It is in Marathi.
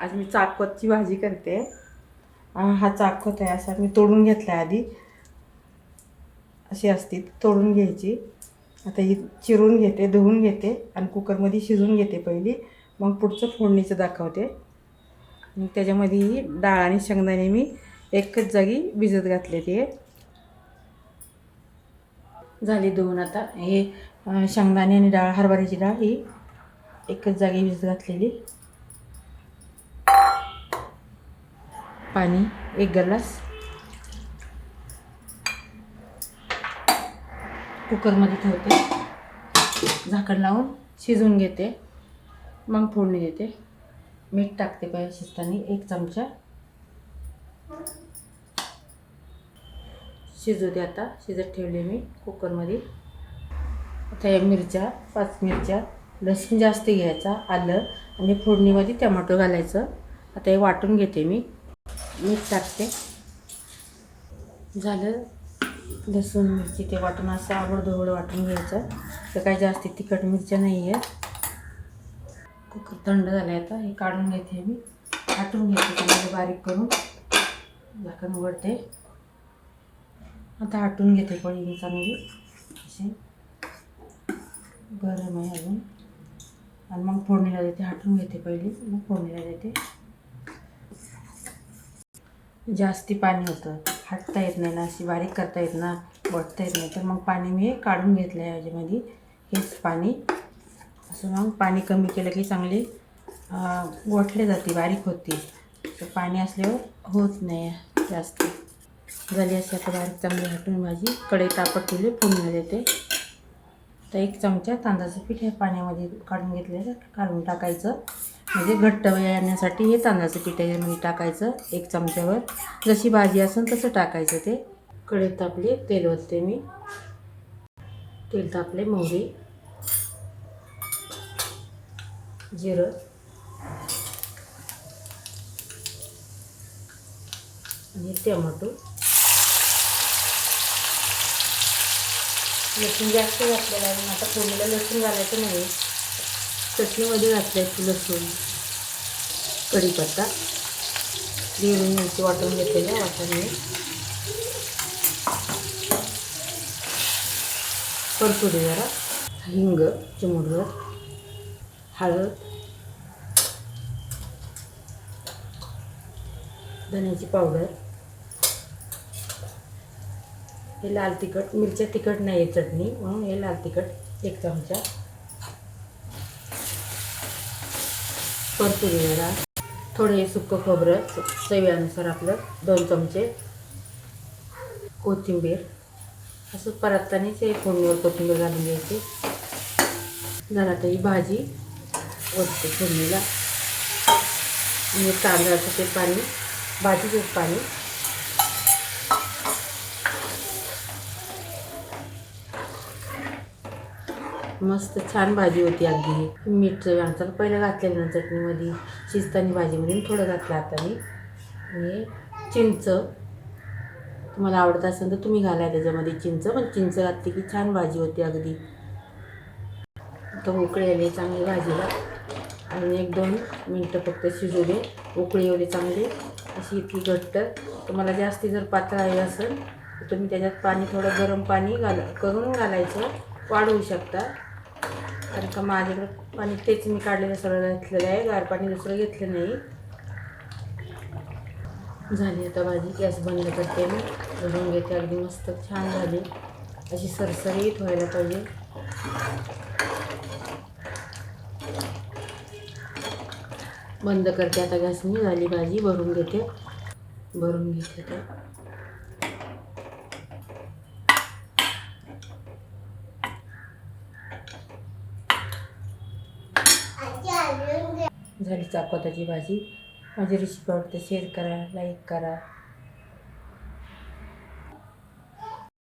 आज मी चाकवतची भाजी करते. हा चाकवत आहे, असा मी तोडून घेतला आधी. अशी असती तोडून घ्यायची. आता ही चिरून घेते, धुवून घेते आणि कुकरमध्ये शिजवून घेते पहिली. मग पुढचं फोडणीचं दाखवते. मग त्याच्यामध्ये ही डाळ आणि शेंगदाणे मी एकच जागी भिजत घातलेली आहे. झाली धुवून. आता हे शेंगदाणे आणि डाळ, हरभऱ्याची डाळ ही एकच जागी भिजत घातलेली. पाणी 1 ग्लास. कुकरमध्ये ठेवते, झाकण लावून शिजवून घेते. मग फोडणी देते. मीठ टाकते पहिल्या शिजताना 1 चमचा. शिजू दे. आता शिजत ठेवले मी कुकरमध्ये. आता या मिरच्या, 5 मिरच्या, लसूण जास्त घ्यायचा, आलं आणि फोडणीमध्ये टमाटो घालायचं. आता हे वाटून घेते मी. मीठ टाकते. झालं. लसूण मिरची ते वाटून असं आवडधोवड वाटून घ्यायचं. तर काही जास्त तिखट मिरच्या नाही आहे. कुकर थंड झालं आहे. आता हे काढून घेते मी. वाटून घेते चांगलं बारीक करून. झाकण उघडते. आता आटून घेते पळीने चांगली अशी. गरम आहे अजून. आणि मग फोडणीला देते. हटून घेते पहिली, मग फोडणीला देते. जास्ती पाणी होतं, हटता येत नाही ना, अशी बारीक करता येत ना, बटता येत नाही. तर मग पाणी मी काढून घेतलं आहे याच्यामध्ये. हेच पाणी असं. मग पाणी कमी केलं की चांगली गोठले जाते, बारीक होती. तर पाणी असल्यावर होत नाही जास्त. झाली अशी आता बारीक चांगली हटून भाजी. कढई तापत ठेवली, फोडणी देते. तर 1 चमचा तांदळाचं पीठ हे पाण्यामध्ये काढून घेतलेलं काढून टाकायचं. म्हणजे घट्ट येण्यासाठी हे तांदळाचं पीठ याच्यामध्ये टाकायचं 1 चमच्यावर. जशी भाजी असेल तसं टाकायचं ते. कढईत तापली, तेल ओतते मी. तेल तापले, मोहरी, जिरं आणि टमाटो. लसूण जास्त घातलेलं आहे. आता फोडणीला लसूण घालायचं नाही. चटणीमध्ये घातलं लसूण, कढीपत्ता, हिरवी मिरची वाटून घेतलेल्या वाटाणे, परतुरी जरा, हिंग चिमूटभर, हळद, धन्याची पावडर, हे लाल तिखट. मिरच्या तिखट नाही आहे चटणी, म्हणून हे लाल तिखट 1 चमचा, परतुरी जरा, थोडे सुकं खोबरं चवीनुसार आपलं 2 चमचे, कोथिंबीर. असं परततानीच हे फोडणीवर कोथिंबीर घालून घ्यायची. जरा आता ही भाजी ओतते फोडणीला. आणि तांदळाचं ते पाणी, भाजीचंच पाणी. मस्त छान भाजी होती अगदी. मीठ चवीनुसार पहिलं घातलेलं ना चटणीमध्ये, शिजताना भाजीमध्ये थोडं घातलं आता मी. आणि चिंच तुम्हाला आवडत असेल तर तुम्ही घाला त्याच्यामध्ये चिंच. पण चिंच घातली की छान भाजी होती अगदी. आता उकळी आली चांगली भाजीला. आणि 1-2 मिनटं फक्त शिजू दे. उकळी एवढी चांगली अशी इतकी घट्ट. तुम्हाला जास्ती जर पातळ हवी असेल तर तुम्ही त्याच्यात पाणी, थोडं गरम पाणी करून घालायचं, वाढवू शकता. कारण का माझ्याकडं पाणी तेच मी काढलेलं सगळं घेतलेलं आहे, गार पाणी दुसरं घेतलं नाही. झाली आता भाजी. गॅस बंद करते मी. भरून घेते. अगदी मस्त छान झाली. अशी सरसरीत व्हायला पाहिजे. बंद करते आता गॅस मी. झाली भाजी. भरून घेते. भरून घेते तर झाली चाकवताची भाजी. माझी रेसिपी आवडते शेअर करा, लाईक करा.